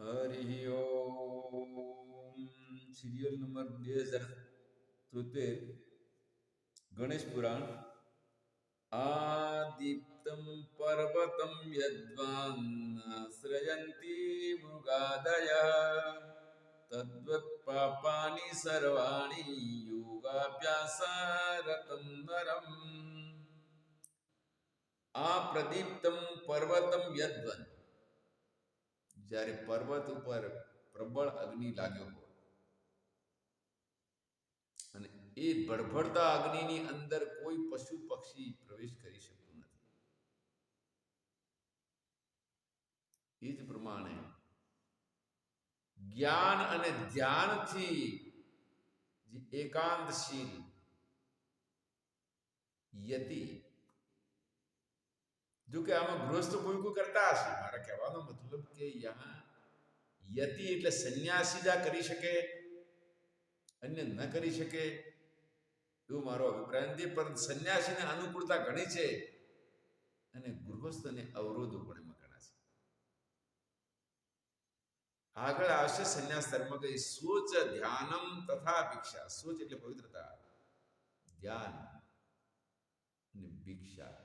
હરિ ઓમ. Serial number 2073, Ganesh પુરાણ. આદિપ્તમ પર્વતમ યદ્વાન શ્રયંતી મૃગાદય તદ્વત પાપાની સર્વાણી યોગાભ્યાસરતમ નરમ. આ પ્રદીપ્તમ પર્વતમ યદ્વન, જ્યારે પર્વત ઉપર પ્રબળ અગ્નિ લાગ્યો હોય અને એ ભડભડતા અગ્નિની અંદર કોઈ પશુ પક્ષી પ્રવેશ કરી શકતું નથી. એ જ પ્રમાણે જ્ઞાન અને ધ્યાનથી જે એકાંતશીલ યતિ, જો કે આમાં ગૃહસ્થ કોઈ કરતા હશે. મારા કહેવાનો મતલબ કે યહાં યતિ એટલે સંન્યાસી જ આ કરી શકે, અન્ય ન કરી શકે, એવું મારો અભિપ્રાય નથી. પરંતુ સંન્યાસીને અનુકૂળતા ઘણી છે અને ગૃહસ્થને અવરોધો પણ એમાં ઘણા છે. આગળ આવશે સંન્યાસ ધર્મ કે સોચ ધ્યાનમ તથા ભિક્ષા. સોચ એટલે પવિત્રતા, ધ્યાન અને ભિક્ષા.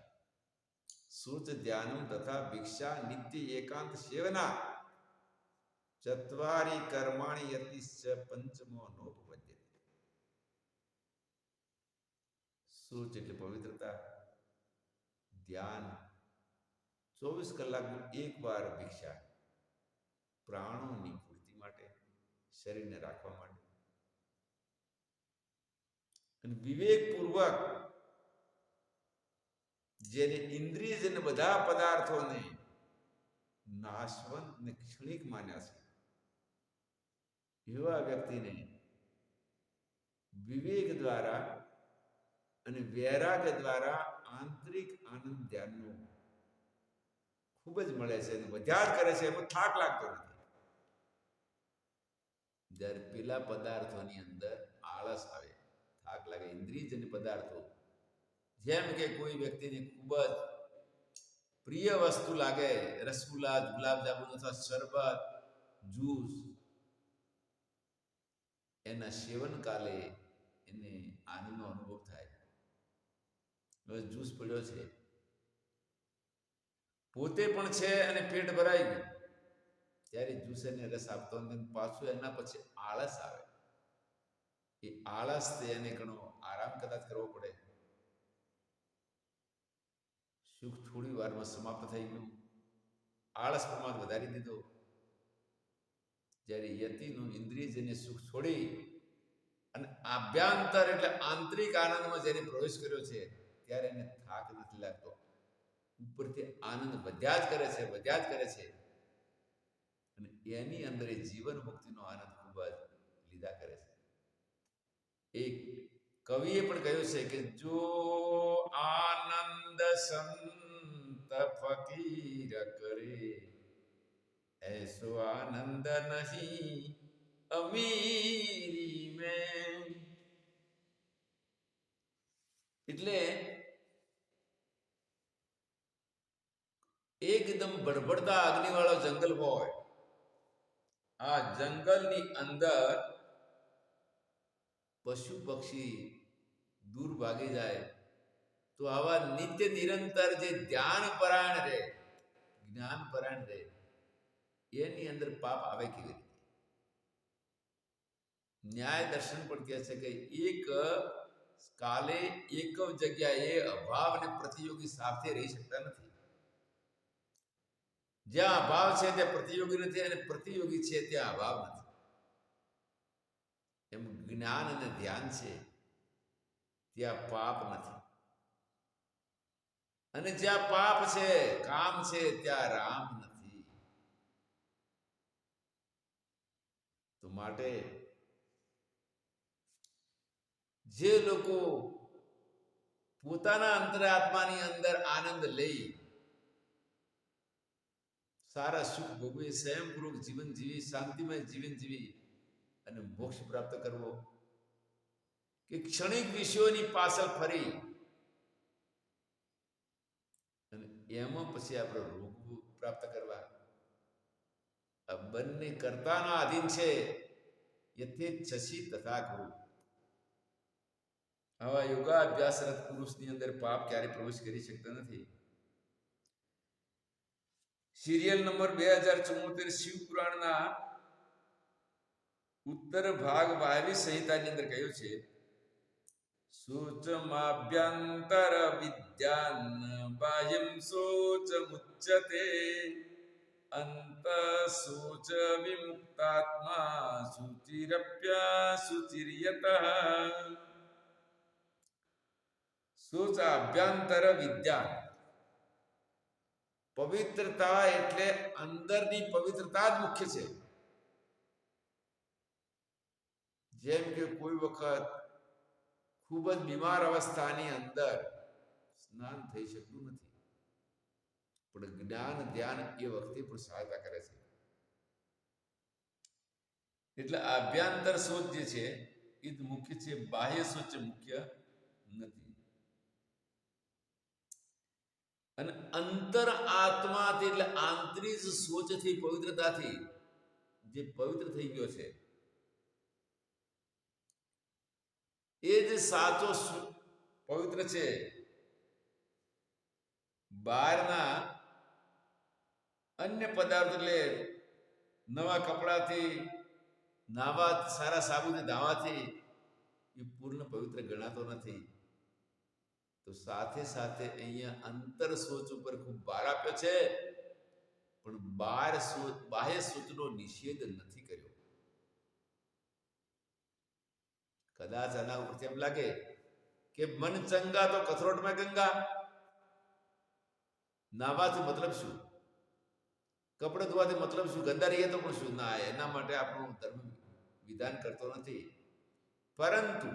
સોચ ધ્યાનમ તથા ભિક્ષા નિત્ય એકાંત સેવના ચત્વારી કર્માણી યતિશ્ચ પંચમો નોપપદ્યતે. સોચ એટલે પવિત્રતા, ધ્યાન, 24 કલાકમાં એક વાર ભિક્ષા, પ્રાણોની પૂર્તિ માટે, શરીરને રાખવા માટે, અને વિવેકપૂર્વક જેને ઇન્દ્રિયજન્ય બધા પદાર્થોને નાશવંત ને ક્ષણિક માન્યા છે, એવા વ્યક્તિને વિવેક દ્વારા અને વૈરાગ્ય દ્વારા આંતરિક આનંદ ધ્યાનનો ખૂબ જ મળે છે અને વધ્યા જ કરે છે. એમાં થાક લાગતો નથી. જ્યારે પેલા પદાર્થોની અંદર આળસ આવે, થાક લાગે, ઇન્દ્રિયજન્ય પદાર્થો, જેમ કે કોઈ વ્યક્તિને ખૂબ જ પ્રિય વસ્તુ લાગે, રસગુલ્લા, ગુલાબજાંબુ અથવા શરબત, જ્યુસ, એના સેવન કાલે એને આનંદનો અનુભવ થાય. હવે જ્યુસ પડ્યો છે, પોતે પણ છે અને પેટ ભરાઈ ગયું, ત્યારે જ્યુસ એને રસ આપતો નથી. પાછું એના પછી આળસ આવે. એ આળસ એને ઘણો આરામ કદાચ કરવો પડે. સુખ થોડી વારમાં સમાપ્ત થઈ ગયું, આળસ પ્રમાણ વધારી દીધો. જ્યારે યતિનું ઇન્દ્રિયજન્ય સુખ છોડી અને આભ્યંતર એટલે આંતરિક આનંદમાં જેને પ્રવેશ કર્યો છે, ત્યારે એને થાક નથી લાગતો. ઉપરથી આનંદ વધ્યા જ કરે છે, વધ્યા જ કરે છે, અને એની અંદર એ જીવન મુક્તિનો આનંદ ખૂબ જ લીધા કરે છે. એક કવિએ પણ કહ્યું છે કે જો આનંદ સંત ફકીર કરે, ऐसो आनंद नहीं अमीरी में. એટલે એકદમ બળબડતા અગ્નિવાળો જંગલ હોય, આ જંગલની અંદર પશુ પક્ષી દૂર ભાગી જાય, તો આવા નિત્ય નિરંતર જે ધ્યાન પરાયણ રહે, જ્ઞાન પરાયણ રહે, એની અંદર પાપ આવે કેવી રીતે? ન્યાય દર્શન પણ કહે છે કે એક કાલે એક જગ્યાએ અભાવ અને પ્રતિયોગી સાથે રહી શકતા નથી. જ્યાં અભાવ છે ત્યાં પ્રતિયોગી નથી, અને પ્રતિયોગી છે ત્યાં અભાવ નથી. એમ જ્ઞાન અને ધ્યાન છે ત્યાં પાપ નથી, અને જ્યાં પાપ છે, કામ છે, ત્યાં રામ નથી. તો માટે જે લોકો પોતાના અંતરાત્માની અંદર આનંદ લઈ સારા સુખ ભોગવી, સ્વયંપૂર્વક જીવન જીવી, શાંતિમય જીવન જીવી અને મોક્ષ પ્રાપ્ત કરવો, કે ક્ષણિક વિષયોની પાછળ ફરી અને એમાં પછી આપણે રોગ પ્રાપ્ત કરવા, આ બંને કર્તાના આધીન છે. યથેચ્છસી તથા કુરુ. આવા યોગાભ્યાસરત પુરુષની અંદર પાપ ક્યારે પ્રવેશ કરી શકતા નથી. સિરિયલ નંબર 2074 શિવપુરાણના ઉત્તર ભાગ વાયવી સંહિતાની અંદર કહ્યું છે, શોચમાભ્યંતર વિદ્યાન બાહ્યમ શોચ મુચ્યતે અંત શોચ વિમુક્તાત્મા શુચિરપ્યશુચિર્યતઃ. શોચાભ્યંતર વિદ્યા, પવિત્રતા એટલે અંદરની પવિત્રતા જ મુખ્ય છે. જેમ કે કોઈ વખત ખૂબ જ બીમાર અવસ્થાની અંદર સ્નાન થઈ શકતું નથી, પણ જ્ઞાન ધ્યાન એ વખતે પણ સહાયતા કરે છે. એટલે આભ્યંતર શોચ જે છે એ જ મુખ્ય છે, બાહ્ય શોચ મુખ્ય નથી. અને અંતર આત્માથી એટલે આંતરિક શોચથી, પવિત્રતાથી જે પવિત્ર થઈ ગયો છે એ જ સાચો પવિત્ર છે. બહારના અન્ય પદાર્થ એટલે નવા કપડાથી, નાવા, સારા સાબુથી નાવાથી એ પૂર્ણ પવિત્ર ગણાતો નથી. તો સાથે સાથે અહીંયા અંતર સોચ ઉપર ખૂબ ભાર આપ્યો છે, પણ બાહ્ય સોચનો નિષેધ નથી કર્યો. કદાચ આના ઉપરથી એમ લાગે કે મન ચંગા તો કથરોટમાં ગંગા. નાવાથી મતલબ શું? કપડે ધોવાથી મતલબ શું? ગંદા રહીએ તો પણ શું? ના, એના માટે આપણું ધર્મ વિધાન કરતો નથી. પરંતુ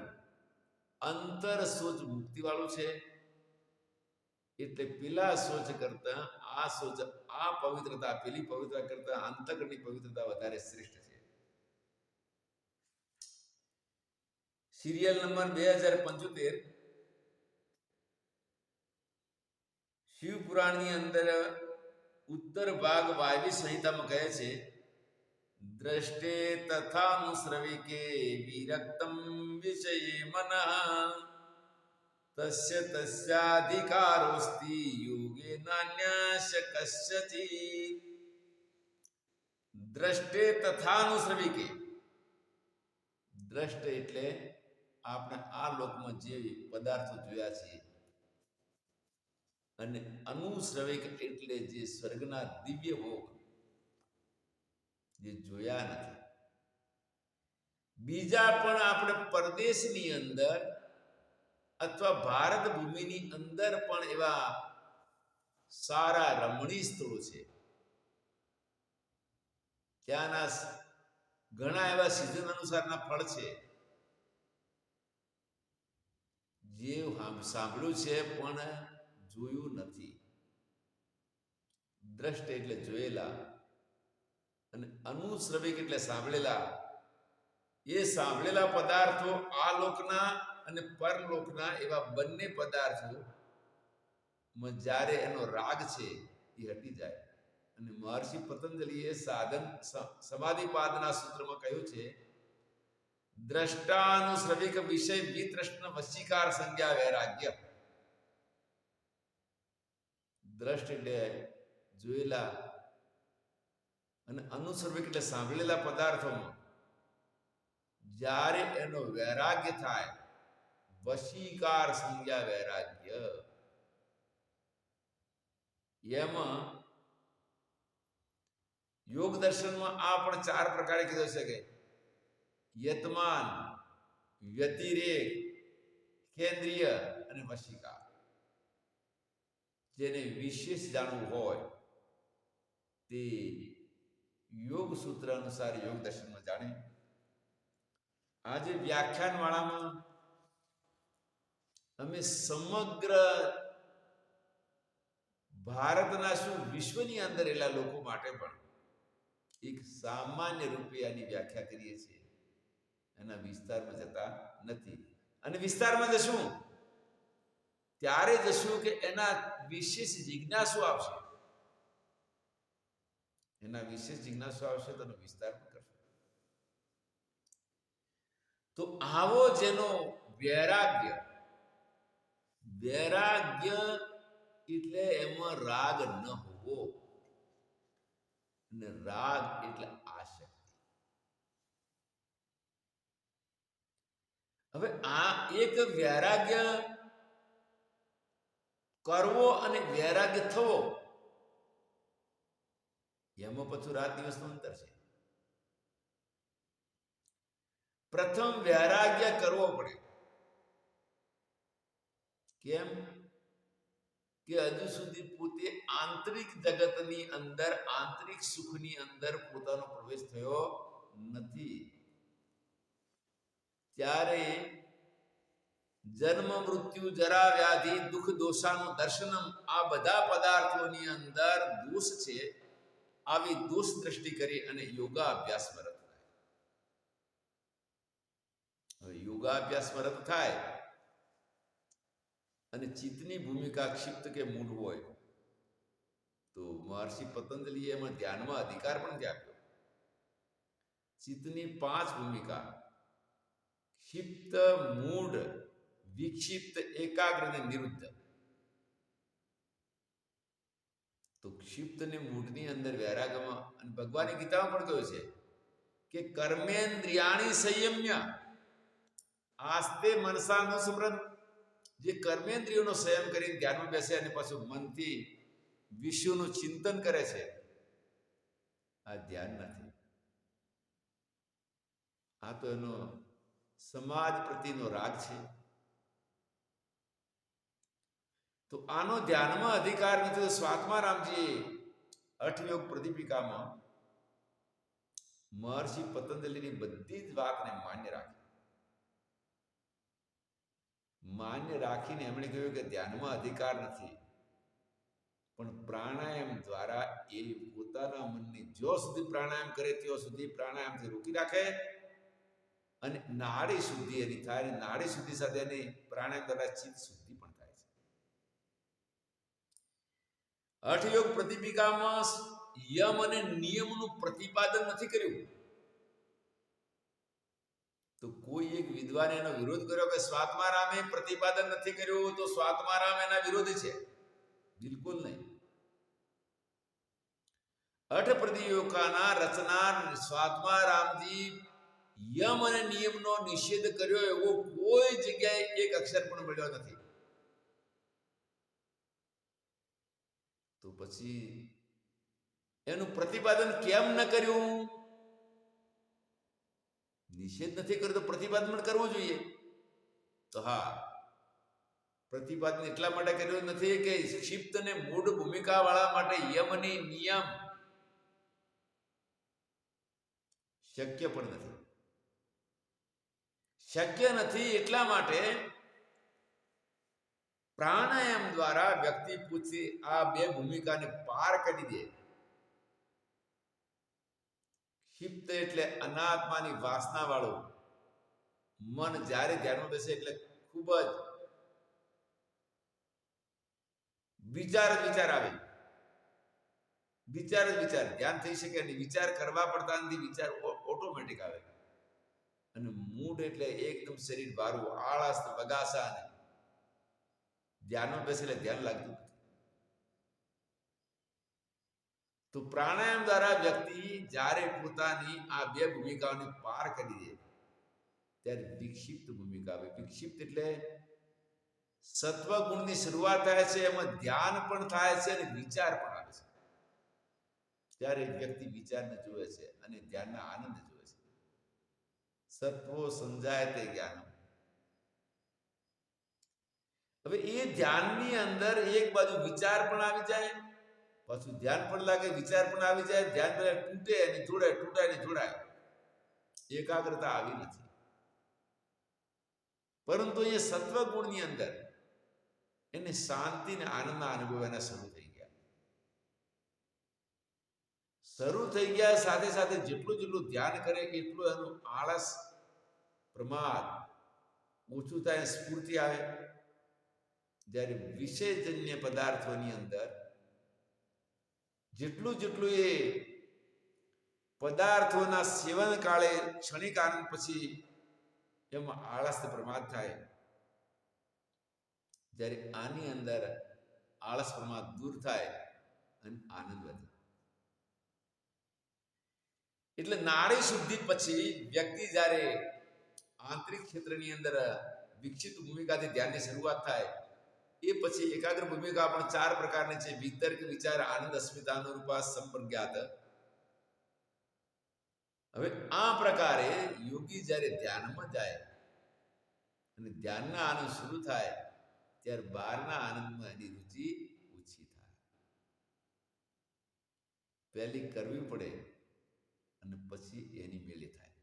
અંતર સોચ મુક્તિ વાળું છે, એટલે પેલા સોચ કરતા આ સોચ, આ પવિત્રતા પેલી પવિત્રતા કરતા અંતકરની પવિત્રતા વધારે શ્રેષ્ઠ છે. સિરિયલ નંબર 2075 શિવપુરાણની અંદર ઉત્તર ભાગ વાયવી સંહિતામાં કહે છે, દ્રષ્ટે તથાનુશ્રવિકે વિરક્તમ વિષયે મનઃ તસ્ય તસ્યાધિકારોસ્તિ યોગે નાન્યસ્ય કસ્યચિત. દ્રષ્ટે તથાનુશ્રવિકે, દ્રષ્ટ એટલે આપણે આ લોકમાં જે પદાર્થો જોયા છે, અને અનુશ્રવિક એટલે જે સ્વર્ગના દિવ્ય ભોગ જે જોયા નથી. બીજા પણ આપણે પરદેશની અંદર અથવા ભારત ભૂમિની અંદર પણ એવા સારા રમણીય સ્થળો છે. ત્યાંના ઘણા એવા સિઝન અનુસારના ફળ છે જે સાંભળ્યું છે પણ જોયું નથી. દ્રષ્ટ એટલે જોયેલા, અને અનુશ્રવિક એટલે સાંભળેલા. એ સાંભળેલા પદાર્થો આ લોકના અને પરલોકના એવા બંને પદાર્થો જ્યારે એનો રાગ છે એ હટી જાય. અને મહર્ષિ પતંજલિએ સાધન સમાધિપાદના સૂત્રમાં કહ્યું છે, દ્રષ્ટાનુશ્રવિક વિષય વિતૃષ્ણ વશીકાર સંજ્ઞા વૈરાગ્ય. દ્રષ્ટ એટલે જોયેલા, અને અનુશ્રવિક એટલે સાંભળેલા પદાર્થોમાં જ્યારે એનો વૈરાગ્ય થાય, વશીકાર સંજ્ઞા વૈરાગ્ય, એમાં યોગ દર્શનમાં આ પણ 4 પ્રકારે કીધો છે કે યતમાન, વ્યતિરેક, કેન્દ્રીય અને વશીકાર. જેને વિશેષ જાણવું હોય તે યોગ સૂત્ર અનુસાર યોગ દર્શનમાં જાણે. આજે વ્યાખ્યાન વાળામાં અમે સમગ્ર ભારતના શું વિશ્વની અંદર એટલા લોકો માટે પણ એક સામાન્ય રૂપે આની વ્યાખ્યા કરીએ છીએ. એના વિસ્તારમાં જતા નથી. અને વિસ્તારમાં જશું ત્યારે જશું કે એના વિશેષ જિજ્ઞાસુ આવશે. એના વિશે જિજ્ઞાસા આવશે તો એનો વિસ્તાર પણ કરશે. તો આવો જેનો વૈરાગ્ય, વૈરાગ્ય એટલે એમાં રાગ ન હોવો, અને રાગ એટલે આસક્તિ. હવે આ એક વૈરાગ્ય કરવો અને વૈરાગ્ય થવો, એમાં પાછું રાત દિવસનું અંતર છે. પ્રથમ વૈરાગ્ય કરવો પડે. કેમ કે હજુ સુધી પોતે આંતરિક જગતની અંદર, આંતરિક સુખની અંદર પોતાનો પ્રવેશ થયો નથી. ત્યારે જન્મ, મૃત્યુ, જરા, વ્યાધિ, દુઃખ, દોષાનું દર્શનમ, આ બધા પદાર્થોની અંદર દોષ છે. આવી દોષ દ્રષ્ટિ કરી અને યોગાભ્યાસમાં રત થાય. હવે યોગાભ્યાસમાં રત થાય અને ચિત્તની ભૂમિકા ક્ષિપ્ત કે મૂઢ હોય તો મહર્ષિ પતંજલિએ એમાં ધ્યાનમાં અધિકાર પણ આપ્યો. ચિત્તની 5 ભૂમિકા: ક્ષિપ્ત, મૂઢ, વિક્ષિપ્ત, એકાગ્ર અને નિરુદ્ધ. તો ક્ષિપ્ત ને મૂઢની અંદર વૈરાગમાં, અને ભગવાનની ગીતામાં પણ કહ્યું છે કે કર્મેન્દ્રિયાણી સંયમ્ય આસ્તે મનસા ન સ્મરન. જે કર્મેન્દ્રિયોનો સંયમ કરીને ધ્યાનમાં બેસે અને પાછું મનથી વિશ્વનું ચિંતન કરે છે, આ ધ્યાન નથી. આ તો એનો સમાજ પ્રત્યેનો રાગ છે. તો આનો ધ્યાનમાં અધિકાર નથી. તો સ્વાત્મારામજી અઠયોગ પ્રદીપિકામાં મહર્ષિ પતંજલિની બધી જ વાતને માન્ય રાખી. માન્ય રાખીને એમણે કહ્યું કે ધ્યાનમાં અધિકાર નથી, પણ પ્રાણાયામ દ્વારા એ પોતાના મનની જ્યાં સુધી પ્રાણાયામ કરે ત્યાં સુધી પ્રાણાયામથી રોકી રાખે, અને નાડી શુદ્ધિ એની થાય. અને નાડી શુદ્ધિ સાથે એની પ્રાણાયામ દ્વારા ચિત્ત શુદ્ધિ પણ થાય છે. અઠયોગ પ્રદીપિકામાં યમ અને નિયમનું પ્રતિપાદન નથી કર્યું. તો કોઈ એક વિદ્વાને એનો વિરોધ કર્યો કે સ્વાત્મારામે પ્રતિપાદન નથી કર્યું તો સ્વાત્મારામ એના વિરોધી છે. બિલકુલ નહીં. અઠ પ્રદીપિકાના રચનાર સ્વાત્મારામજી યમ અને નિયમનો નિષેધ કર્યો એવો કોઈ જગ્યાએ એક અક્ષર પણ મળ્યો નથી. તો પછી એનું પ્રતિપાદન કેમ ન કર્યું? નિષેધ નથી કર્યો તો પ્રતિપાદન કરવું જોઈએ. તો હા, પ્રતિપાદન એટલા માટે કર્યું નથી કે ક્ષિપ્ત અને મૂઢ ભૂમિકા વાળા માટે યમની નિયમ શક્ય પણ નથી. શક્ય નથી એટલા માટે પ્રાણાયામ દ્વારા વ્યક્તિ પૂછી આ બે ભૂમિકાને પાર કરી દે. ક્ષિપ્ત એટલે અનાત્માની વાસના વાળું મન જ્યારે ધ્યાનમાં બેસે એટલે ખૂબ જ વિચાર આવે. વિચાર ધ્યાન થઈ શકે નહીં. વિચાર કરવા પડતા નથી, વિચાર ઓટોમેટિક આવે. અને મૂડ એટલે એકદમ શરીર ભારું, આળસ, બગાસા, અને ધ્યાનમાં બેસે એટલે ધ્યાન લાગતું નથી. તો પ્રાણાયામ દ્વારા વ્યક્તિ જ્યારે પોતાની આ બે ભૂમિકાઓને પાર કરી દે ત્યારે વિક્ષિપ્ત ભૂમિકા આવે. વિક્ષિપ્ત એટલે સત્વ ગુણની શરૂઆત થાય છે, એમાં ધ્યાન પણ થાય છે અને વિચાર પણ આવે છે. ત્યારે વ્યક્તિ વિચારને જોવે છે અને ધ્યાનના આનંદ જોવે છે. સત્વો સમજાય તે જ્ઞાન. હવે એ ધ્યાનની અંદર એક બાજુ વિચાર પણ આવી જાય, પાછું ધ્યાન પણ લાગે, વિચાર પણ આવી જાય. ધ્યાન પેલા તૂટે અને જોડાય, તૂટાય ને જોડાય. એકાગ્રતા આવી નથી. પરંતુ એ સત્વ ગુણની અંદર એને શાંતિ ને આનંદના અનુભવ એના શરૂ થઈ ગયા. સાથે સાથે જેટલું ધ્યાન કરે એટલું એનું આળસ, પ્રમાદ ઓછું થાય, સ્ફૂર્તિ આવે. જ્યારે વિષયજન્ય પદાર્થોની અંદર જેટલું એ પદાર્થોના સેવન કાળે ક્ષણિક આનંદ પછી એમાં આળસ પ્રમાદ થાય, જ્યારે આની અંદર આળસ પ્રમાદ દૂર થાય અને આનંદ વધે. એટલે નાડી શુદ્ધિ પછી વ્યક્તિ જ્યારે આંતરિક ક્ષેત્રની અંદર વિકસિત ભૂમિકાથી ધ્યાનની શરૂઆત થાય, એ પછી એકાગ્ર ભૂમિકા પણ 4 પ્રકારની છે: વિતર્ક, વિચાર, આનંદ, અસ્મિતા, અનુરૂપા, સંપ્રજ્ઞાત. હવે આ પ્રકારે યોગી જ્યારે ધ્યાનમાં જાય અને ધ્યાનના આનંદ શરૂ થાય, ત્યારે બહારના આનંદમાં એની રુચિ ઓછી થાય. પહેલી કરવી પડે અને પછી એની મેળી થાય.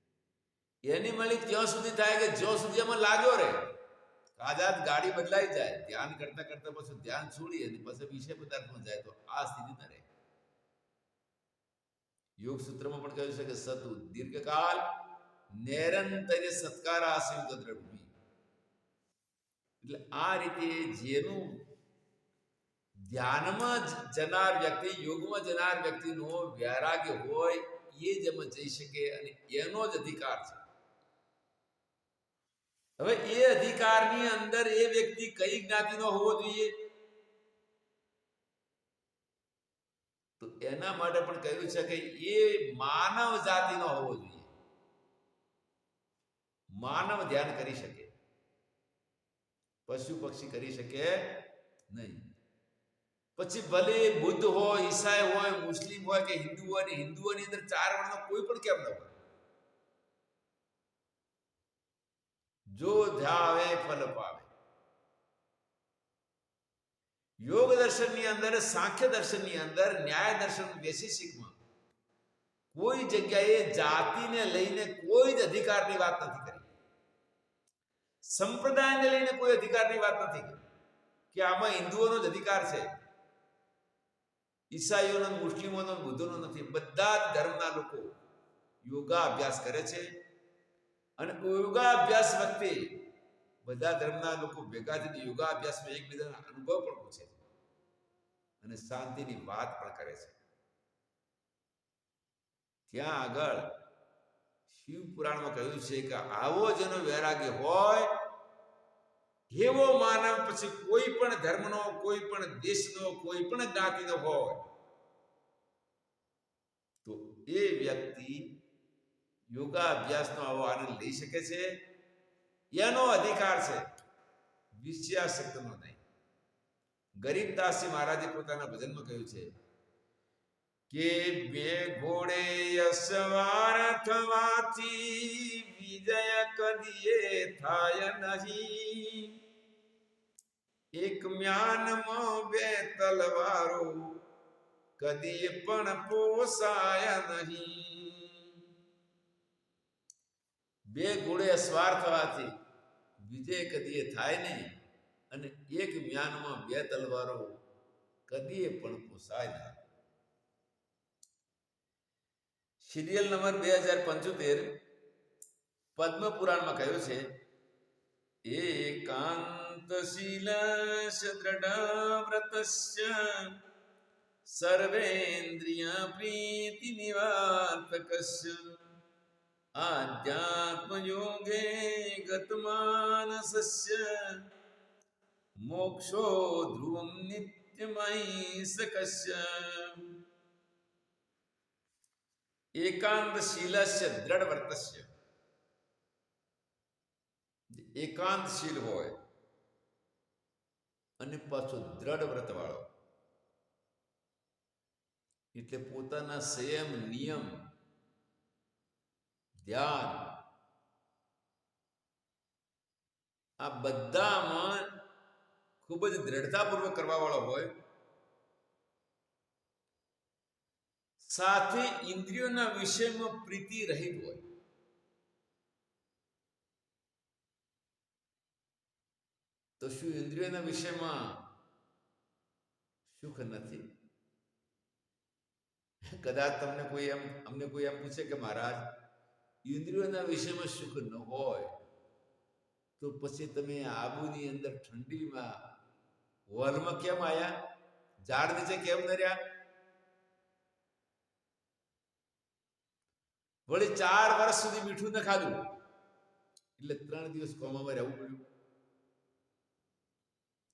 એની મેળી ત્યાં સુધી થાય કે જ્યાં સુધી એમાં લાગ્યો રહે. આઝાદ ગાડી બદલાઈ જાય, ધ્યાન કરતા કરતા પછી ધ્યાન છોડી અને પછી વિષય પદાર્થમાં જાય, તો આ સ્થિતિ ન રહે. યોગ સૂત્રમાં પણ કહ્યું છે કે સતુ દીર્ઘકાલ નિરંતર સત્કાર આશ્રિત દ્રઢ. એટલે આ રીતે જેનું ધ્યાનમાં જનાર વ્યક્તિ, યોગમાં જનાર વ્યક્તિનો વૈરાગ્ય હોય, એ જ એમાં જઈ શકે અને એનો જ અધિકાર છે. હવે એ અધિકારની અંદર એ વ્યક્તિ કઈ જ્ઞાતિનો હોવો જોઈએ, તો એના માટે પણ કહ્યું છે કે એ માનવ જાતિનો હોવો જોઈએ. માનવ ધ્યાન કરી શકે, પશુ પક્ષી કરી શકે નહીં. પછી ભલે બુદ્ધ હોય, ઈસાઈ હોય, મુસ્લિમ હોય કે હિન્દુ હોય, ને હિન્દુઓની અંદર 4 વર્ણનો કોઈ પણ કેમ ન હોય. જો ધ્યાવે ફલ પાવે. યોગ દર્શનની અંદર, સાંખ્ય દર્શનની અંદર, ન્યાય દર્શન વૈશેષિકમાં કોઈ જગ્યાએ જાતિને લઈને કોઈ જ અધિકારની વાત નથી કરી. સંપ્રદાયને લઈને કોઈ અધિકારની વાત નથી કરી કે આમાં હિન્દુઓનો જ અધિકાર છે, ઈસાઈઓનો, મુસ્લિમોનો, બુદ્ધોનો નથી. બધા જ ધર્મના લોકો યોગા અભ્યાસ કરે છે અને યોગા અભ્યાસ વખતે બધા ધર્મના લોકો ભેગા થઈને યોગા અભ્યાસમાં એકબીજાના અનુભવ પણ પૂછે છે અને શાંતિની વાત પણ કરે છે. ત્યાં આગળ શિવ પુરાણમાં કહ્યું છે કે આવો જેનો વૈરાગ્ય હોય, એવો માનવ પછી કોઈ પણ ધર્મનો, કોઈ પણ દેશનો, કોઈ પણ જ્ઞાતિનો હોય, તો એ વ્યક્તિ યોગા અભ્યાસનો આવો આનંદ લઈ શકે છે. એનો અધિકાર છે, વિષયાસક્તનો નહીં. ગરીબદાસજી મહારાજે પોતાના ભજનમાં કહ્યું છે કે 2 ઘોડે અસવાર થવાથી વિજય કદીએ થાય નહીં. એક મ્યાનમાં 2 તલવારો કદીએ પણ પોસાય નહીં. 2 ઘોડે અસવાર થવાથી વિજય કદીએ થાય નહીં અને એક મ્યાનમાં 2 તલવારો કદીએ પણ પોસાય નહીં. સિરિયલ નંબર 2075 પદ્મ પુરાણમાં કહ્યું છે, એકાંતશીલસ્ય દ્રઢ વ્રતસ્ય સર્વેન્દ્રિય પ્રીતિ નિવાર્તકસ્ય આધ્યાત્મ યોગે ગતમાનસસ્ય મોક્ષો ધ્રુવમ નિત્યમહીસકસ્ય. એકાંતશીલસ્ય દ્રઢ વ્રતસ્ય. એકાંતશીલ હોય અને પાછો દ્રઢ વ્રત વાળો, એટલે પોતાના સંયમ, નિયમ, ધ્યાન આ બધામાં ખૂબ જ દ્રઢતાપૂર્વક કરવા વાળો હોય, સાથે ઇન્દ્રિયોના વિષયમાં પ્રીતિ રહિત હોય. તો શું ઇન્દ્રિયોના વિષયમાં સુખ નથી? કદાચ તમને કોઈ અમને કોઈ એમ પૂછે કે મહારાજ, ઇન્દ્રિયોના વિષયમાં સુખ ન હોય તો પછી તમે આબુની અંદર ઠંડીમાં હોલમાં કેમ આવ્યા? ઝાડ નીચે કેમ ન રહ્યા? વળી 4 વર્ષ સુધી મીઠું ન ખાધું એટલે 3 દિવસ કોમામાં રહેવું પડ્યું.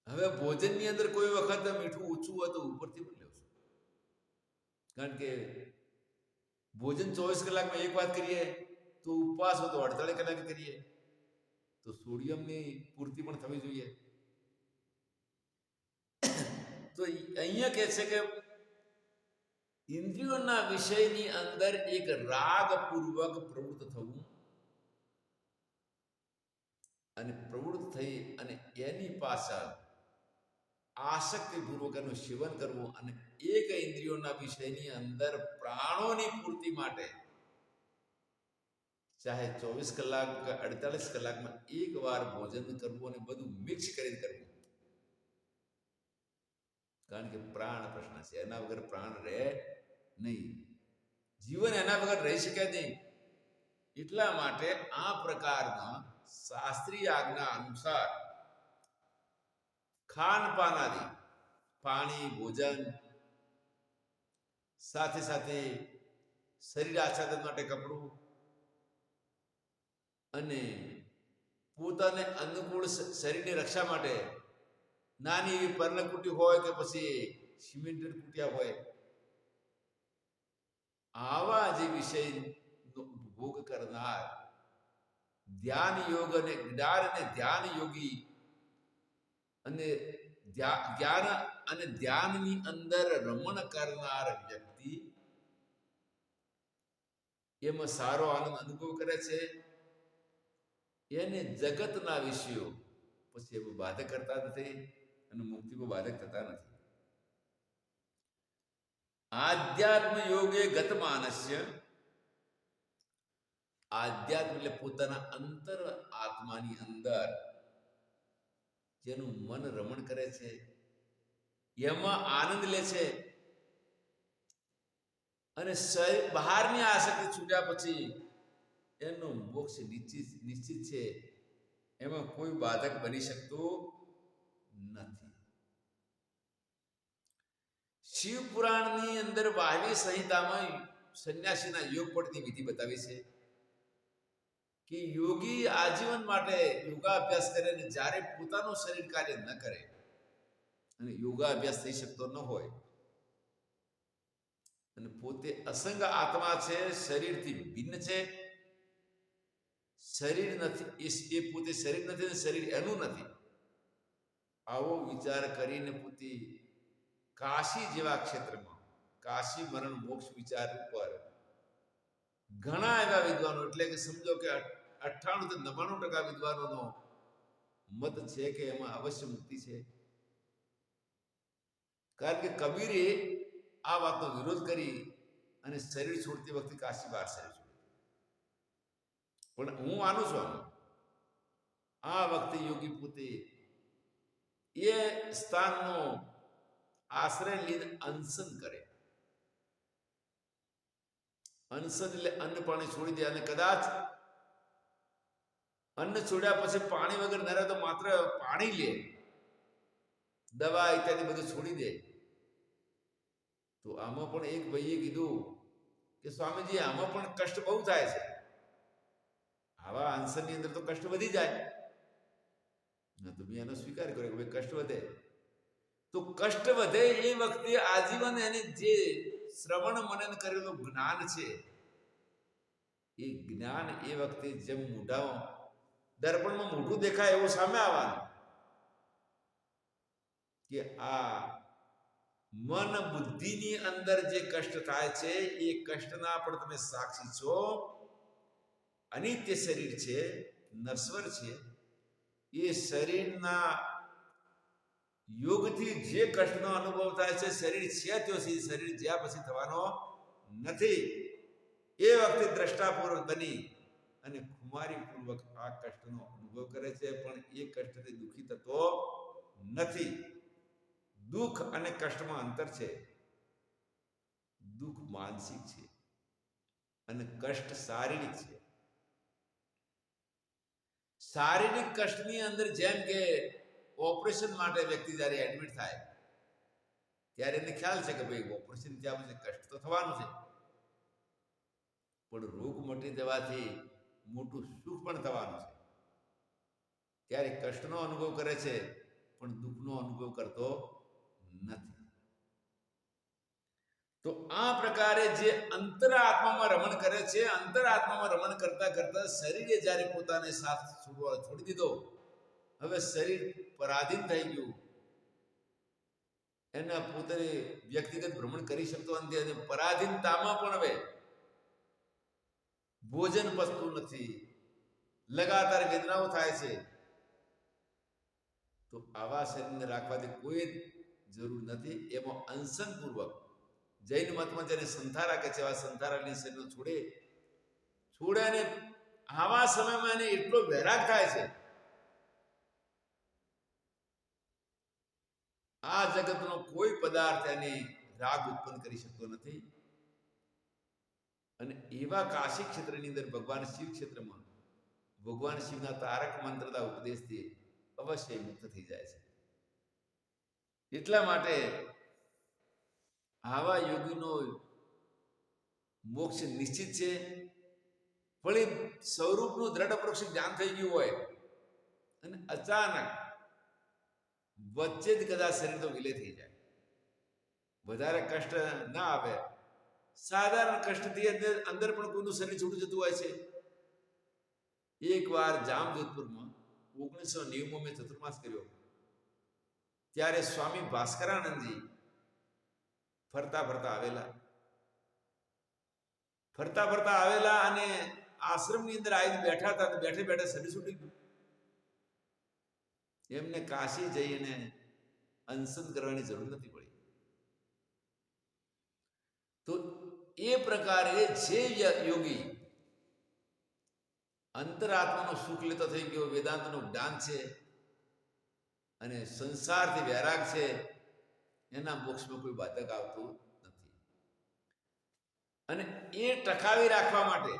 હવે ભોજનની અંદર કોઈ વખત મીઠું ઓછું હોય તો ઉપરથી પણ લેવું, કારણ કે ભોજન 24 કલાકમાં એક વાત કરીએ તો ઉપવાસ હોય તો 48 કલાક કરીએ તો સોડિયમની પૂર્તિ પણ થવી જોઈએ. તો અહીંયા કહે છે કે ઇન્દ્રિયોના વિષયની અંદર એક રાગપૂર્વક પ્રવૃત્ત થવું અને પ્રવૃત્ત થઈ અને એની પાછળ આસક્તિપૂર્વક એનું સેવન કરવું અને એક ઇન્દ્રિયોના વિષયની અંદર પ્રાણોની પૂર્તિ માટે ચાહે 24 કલાક કે 48 કલાકમાં એક વાર ભોજન કરવું અને બધું મિક્સ કરીને કરવું, કારણ કે પ્રાણ પ્રશ્ન છે, એના વગર પ્રાણ રહે નહીં, જીવન એના વગર રહી શકે નહીં. એટલા માટે આ પ્રકારના શાસ્ત્રીય આજ્ઞા અનુસાર ખાનપાન આદિ પાણી ભોજન સાથે સાથે શરીર આચ્છાદન માટે કપડું અને પોતાને અનુકૂળ શરીરની રક્ષા માટે નાની એવી પર્ણકુટી હોય કે પછી સિમેન્ટેડ કુટિયા હોય, આવા જે વિષયનો ભોગ કરનાર ધ્યાન યોગ અને જ્ઞાન અને ધ્યાન યોગી અને જ્ઞાન અને ધ્યાનની અંદર રમણ કરનાર વ્યક્તિ એમાં સારો આનંદ અનુભવ કરે છે. એને જગતના વિષયો પછી એવું બાધક કરતા નથી અને મુક્તિમાં બાધક થતા નથી. આધ્યાત્મ યોગે ગત માનસ્ય, આધ્યાત્મ એટલે પોતાના અંતર આત્માની અંદર જેનું મન રમણ કરે છે, એમાં આનંદ લે છે અને બહારની આસક્તિ છૂટ્યા પછી એનો મોક્ષ નિશ્ચિત છે, એમાં કોઈ બાધક બની શકતું નથી. શિવ પુરાણની અંદર 22મી સંહિતામાં સંન્યાસીના યોગ પડતી વિધિ બતાવી છે કે યોગી આજીવન માટે યોગાભ્યાસ કરે અને જ્યારે પોતાનું શરીર કાર્ય ન કરે અને યોગાભ્યાસ થઈ શકતો ન હોય અને પોતે અસંગ આત્મા છે, શરીરથી ભિન્ન છે, શરીર નથી, એ પોતે શરીર નથી અને શરીર એનું નથી, આવો વિચાર કરીને પોતે કાશી જેવા ક્ષેત્રમાં કાશી મરણ મોક્ષ વિચાર ઉપર ઘણા એવા વિદ્વાનો, એટલે કે સમજો કે 98 થી 99% વિદ્વાનોનો મત છે કે એમાં અવશ્ય મુક્તિ છે. કારણ કે કબીરે આ વાતનો વિરોધ કરી અને શરીર છોડતી વખતે કાશી બાર શરીર છોડ્યું. પણ હું માનું છું આ વખતે યોગી પોતે એ સ્થાનનો આશ્રય લઈને અનશન કરે. અનશન એટલે અન્ન પાણી છોડી દે અને કદાચ અન્ન છોડ્યા પછી પાણી વગર ન રહે તો માત્ર પાણી લે, દવા ઇત્યાદિ બધું છોડી દે. તો આમાં પણ એક ભાઈએ કીધું કે સ્વામીજી આમાં પણ કષ્ટ બહુ થાય છે, આવા અનશનની અંદર તો કષ્ટ વધી જાય. તો મેં એનો સ્વીકાર કર્યો કે ભાઈ કષ્ટ વધે તો કષ્ટ વધે એ વખતે આજીવન એને જે શ્રવણ મનન કરેલું જ્ઞાન છે એ જ્ઞાન એ વખતે જેમ મોઢા દર્પણમાં મોઢું દેખાય એવું સામે આવવાનું કે આ મન બુદ્ધિની અંદર જે કષ્ટ થાય છે એ કષ્ટના પણ તમે સાક્ષી છો. અનિત્ય શરીર છે, નશ્વર છે, એ શરીરના યોગથી જે કષ્ટનો અનુભવ થાય છે, શરીર છે તો શરીર જ્યાં પછી થવાનો નથી. એ વખતે દ્રષ્ટાપૂર્વક બની અને ખુમારીપૂર્વક આ કષ્ટનો અનુભવ કરે છે, પણ એ કષ્ટથી દુઃખી થતો નથી. દુઃખ અને કષ્ટમાં અંતર છે. દુઃખ માનસિક છે અને કષ્ટ શારીરિક છે. શારીરિક કષ્ટની અંદર જેમ કે ઓપરેશન માટે વ્યક્તિ જ્યારે એડમિટ થાય ત્યારે એને ખ્યાલ છે કે ભાઈ ઓપરેશન થયા પછી કષ્ટ તો થવાનું છે, પણ રોગ મટી જવાથી મોટું સુખ પણ થવાનું છે. ત્યારે કષ્ટનો અનુભવ કરે છે પણ દુઃખનો અનુભવ કરતો નથી. તો આ પ્રકારે જે અંતરાત્મામાં રમણ કરે છે, અંતરાત્મામાં રમણ કરતા કરતા શરીરે જ્યારે પોતાને સાથ છોડી દીધો, હવે શરીર પરાધીન થઈ ગયું, એના પોતાને વ્યક્તિગત ભ્રમણ કરી શકતો નથી, અને પરાધીનતામાં પણ હવે ભોજન પચતું નથી, લગાતાર વેદનાઓ થાય છે, તો આવા શરીરને રાખવાથી કોઈ જરૂર નથી. એમાં અંશનપૂર્વક જૈન મતમાં જેને સંથારા કહે છે, એવા સંથારાની શરીર છોડે અને આવા સમયમાં એને એટલો વૈરાગ થાય છે, આ જગતનો કોઈ પદાર્થ એને રાગ ઉત્પન્ન કરી શકતો નથી. અને એવા કાશી ક્ષેત્રની અંદર ભગવાન શિવ ક્ષેત્રમાં ભગવાન શિવના તારક મંત્રના ઉપદેશથી અવશ્ય મુક્ત થઈ જાય છે. એટલા માટે આવા યોગીનો મોક્ષ નિશ્ચિત છે. પણ સ્વરૂપનું દ્રઢપરોક્ષ જ્ઞાન થઈ ગયું હોય અને અચાનક વચ્ચે જ કદાચ શરીર તો વિલય થઈ જાય, વધારે કષ્ટ ના આવે, સાધારણ કષ્ટથી અંદર પણ કોઈનું શરીર છૂટું જતું હોય છે. એકવાર જામજોધપુરમાં 1990 મેં ચતુર્માસ કર્યો, ત્યારે સ્વામી ભાસ્કરાનંદજી ફરતા ફરતા આવેલા અને આશ્રમની અંદર આવીને બેઠા હતા. તો બેઠે બેઠે શરીર છૂટી ગયું. એમને કાશી જઈને અનશન કરવાની જરૂર નથી પડી. તો એ પ્રકારે જે યોગી અંતરાત્માનો સુખ લેતો થઈ ગયો, વેદાંતનું જ્ઞાન છે અને સંસારથી વૈરાગ છે, એના મોક્ષમાં કોઈ બાધક આવતું નથી. અને એ ટકાવી રાખવા માટે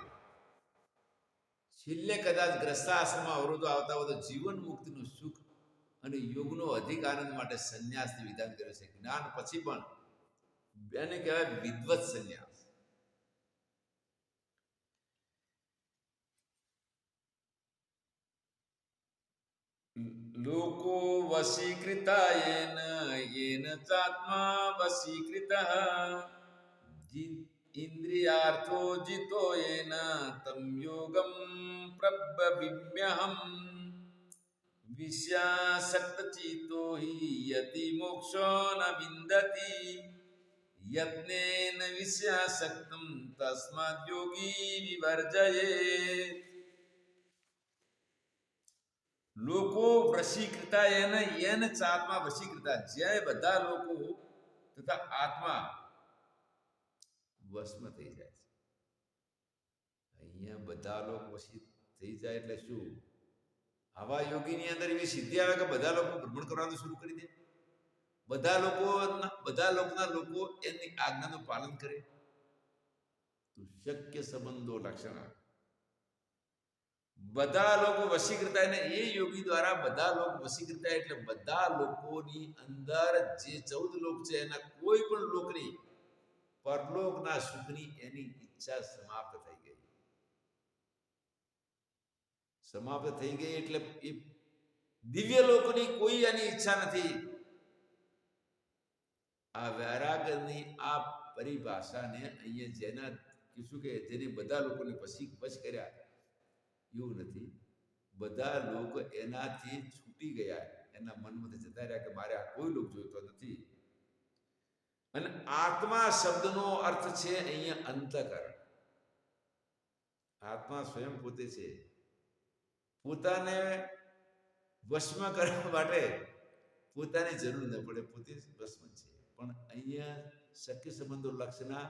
છેલ્લે કદાચ ગ્રસ્તાશ્રમમાં અવરોધો આવતા હોય તો જીવન મુક્તિનું સુખ અને યોગનો અધિક આનંદ માટે સંન્યાસનું વિધાન કર્યું છે. જ્ઞાન પછી પણ એને કહેવાય વિદ્વત સંન્યાસ. લોકો વશીકૃતા યેન ચાત્મા વશીકૃતઃ ઇન્દ્રિયાર્થો જીતો યેન તમ યોગમ પ્રબ્રવીમ્યહમ વિષયાસક્ત ચિત્તો હિ યતિ મોક્ષો ન વિંદતિ યત્નેન વિષયાસક્તમ તસ્માદ યોગી વિવર્જયેત. લોકો વશીકૃતા યેન ચાત્મા વશીકૃતા, જે બધા લોકો તથા આત્મા વશમાં થઈ જાય છે. અહીંયા બધા લોકો વશી થઈ જાય એટલે શું? આવા યોગીની અંદર એવી સિદ્ધિ આવે કે બધા લોકો ભ્રમણ કરવાનું શરૂ કરી દે, બધા લોકના લોકો એની આજ્ઞાનું પાલન કરે. તો શક્ય સંબંધો લક્ષણ, બધા લોકો વશીકૃતા, અને એ યોગી દ્વારા બધા લોકો વશીકૃતા એટલે બધા લોકોની અંદર જે 14 લોક છે એના કોઈ પણ લોકની પરલોકના સુખની એની ઈચ્છા સમાપ્ત થઈ ગઈ. એટલે એ દિવ્ય લોકની કોઈ એની ઈચ્છા નથી. આ વૈરાગની આ પરિભાષાને અહીંયા જેના કીધું કે જેને બધા લોકોને વશ કર્યા, એવું નથી. બધા લોકો એનાથી છૂટી ગયા, એના મનમાંથી જતા રહ્યા કે મારે આ કોઈ લોક જોઈતો નથી. અને આત્મા શબ્દનો અર્થ છે અહીંયા અંતઃકરણ. આત્મા સ્વયં પોતે છે. પોતાને વશમાં કરવા માટે પોતાની જરૂર ન પડે, પોતે વશમાં છે. પણ અહીંયા શક્ય સંબંધો લક્ષના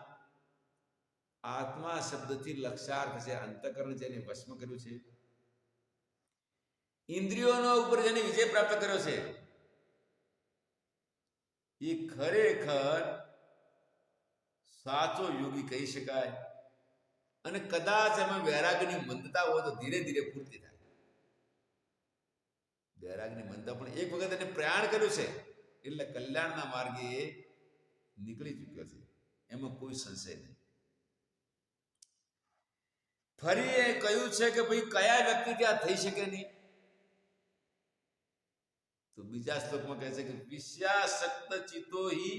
આત્મા શબ્દથી લક્ષાર્થ છે અંતઃકરણ, જેને વશમાં કર્યું છે. ઇન્દ્રિયોનો ઉપર જેને વિજય પ્રાપ્ત કર્યો છે, એ ખરેખર સાચો યોગી કહી શકાય. અને કદાચ એમાં વૈરાગની મંદતા હોય તો ધીરે ધીરે પૂર્તિ થાય. વૈરાગની મંદતા પણ એક વખત એને પ્રયાણ કર્યું છે એટલે કલ્યાણના માર્ગે એ નીકળી ચૂક્યો છે, એમાં કોઈ સંશય નહીં. ફરી એ કહ્યું છે કે ભાઈ કયા વ્યક્તિથી આ થઈ શકે નહીં? તો બીજા શ્લોકમાં કહે છે કે વિષયાસક્ત ચિત્તો હિ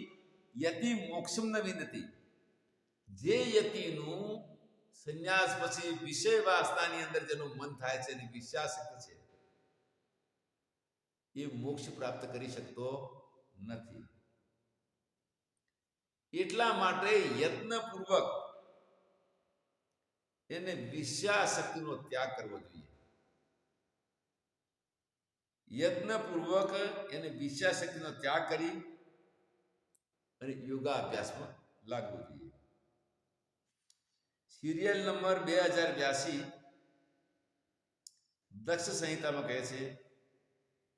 યતિ મોક્ષમ ન વિદતિ. જે યતિનું સંન્યાસ પછી વિષય વાસનાની અંદર જેનું મન થાય છે અને વિષયાસક્ત છે, એ મોક્ષ પ્રાપ્ત કરી શકતો નથી. એટલા માટે યત્નપૂર્વક એને વિષયાસક્તિનો ત્યાગ કરવો જોઈએ. યત્નપૂર્વક એને વિષયાસક્તિનો ત્યાગ કરી અને યોગાભ્યાસમાં લાગવું જોઈએ. સિરિયલ નંબર 2082 દક્ષ સંહિતામાં કહે છે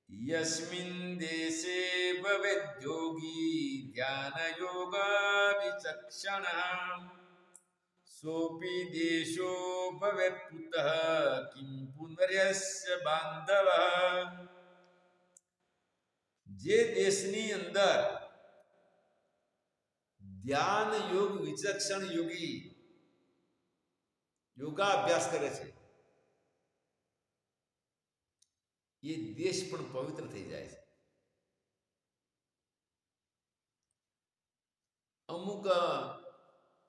યસ્મિન દેશે ભવેદ યોગી ધ્યાન યોગા વિચક્ષણ સોપી દેશો ભવેદ પુતઃ કિમ પુનર્યસ્ય બાંધવ. જે દેશની અંદર ધ્યાન યોગ વિચક્ષણ યોગી યોગાભ્યાસ કરે છે, એ દેશ પણ પવિત્ર થઈ જાય છે. અમુક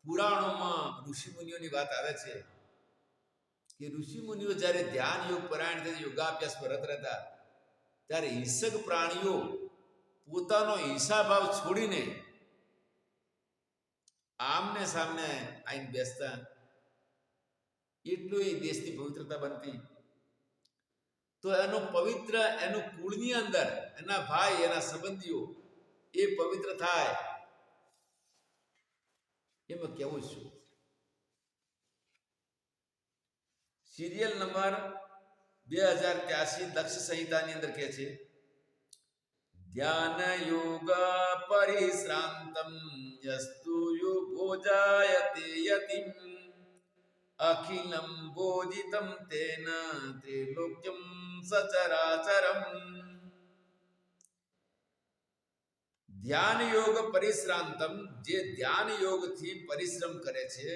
પુરાણોમાં ઋષિમુનિઓની વાત આવે છે કે ઋષિમુનિઓ જ્યારે ધ્યાન યોગ પરાયણ થઈને યોગાભ્યાસ પર રત રહેતા, ત્યારે હિંસક પ્રાણીઓ પોતાનો હિંસાભાવ છોડીને આમને સામને આવીને બેસતા. એટલું એ દેશની પવિત્રતા બનતી. તો એનો પવિત્ર એનું કુળની અંદર એના ભાઈ એના સંબંધીઓ એ પવિત્ર થાય, એમાં કેવું છું. સિરિયલ નંબર 2083 દક્ષ સંહિતાની અંદર કહે છે ધ્યાન યોગ પરિશ્રાંતમ યસ્તુ યોગોજાયતે યતિમ અખિલમ બોધિતમ તેન ત્રિલોક્યમ સચરાચરમ. ધ્યાન યોગ પરિશ્રાંતમ, જે ધ્યાન યોગથી પરિશ્રમ કરે છે,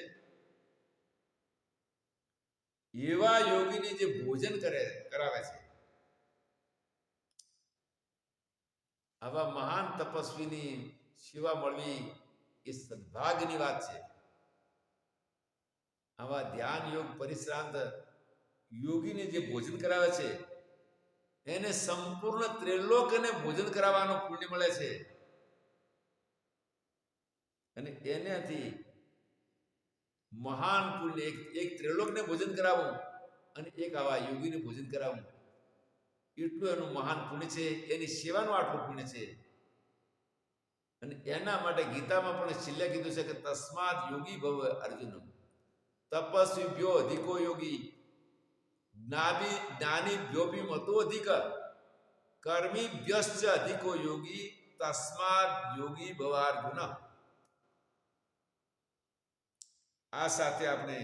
એવા યોગીને જે ભોજન કરાવે છે, આવા મહાન તપસ્વીની સેવા મળવી એ સદભાગ્યની વાત છે. આવા ધ્યાન યોગ પરિશ્રાંત યોગીને જે ભોજન કરાવે છે, એને સંપૂર્ણ ત્રિલોકને ભોજન કરાવવાનો પુણ્ય મળે છે. અને એનાથી મહાન પુણ્ય, એક ત્રિલોકને ભોજન કરાવવું અને એક આવા યોગીને ભોજન કરાવવું, એટલું એનું મહાન પુણ્ય છે. એની સેવાનું આટલું પુણ્ય છે. અને એના માટે ગીતામાં પણ છેલ્લે કીધું છે કે તસ્માદ યોગી ભવ અર્જુન તપસ્વીભ્યો અધિકો યોગી જ્ઞાનીભ્યોપી મતો અધિક કર્મીભ્યશ્ચ અધિકો યોગી તસ્માદ યોગી ભવ અર્જુન. આ સાથે આપણે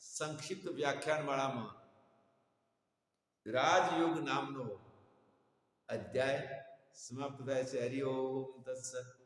સંક્ષિપ્ત વ્યાખ્યાન માળામાં રાજયોગ નામનો અધ્યાય સમાપ્ત થાય છે. હરિ ઓમ તત્સત.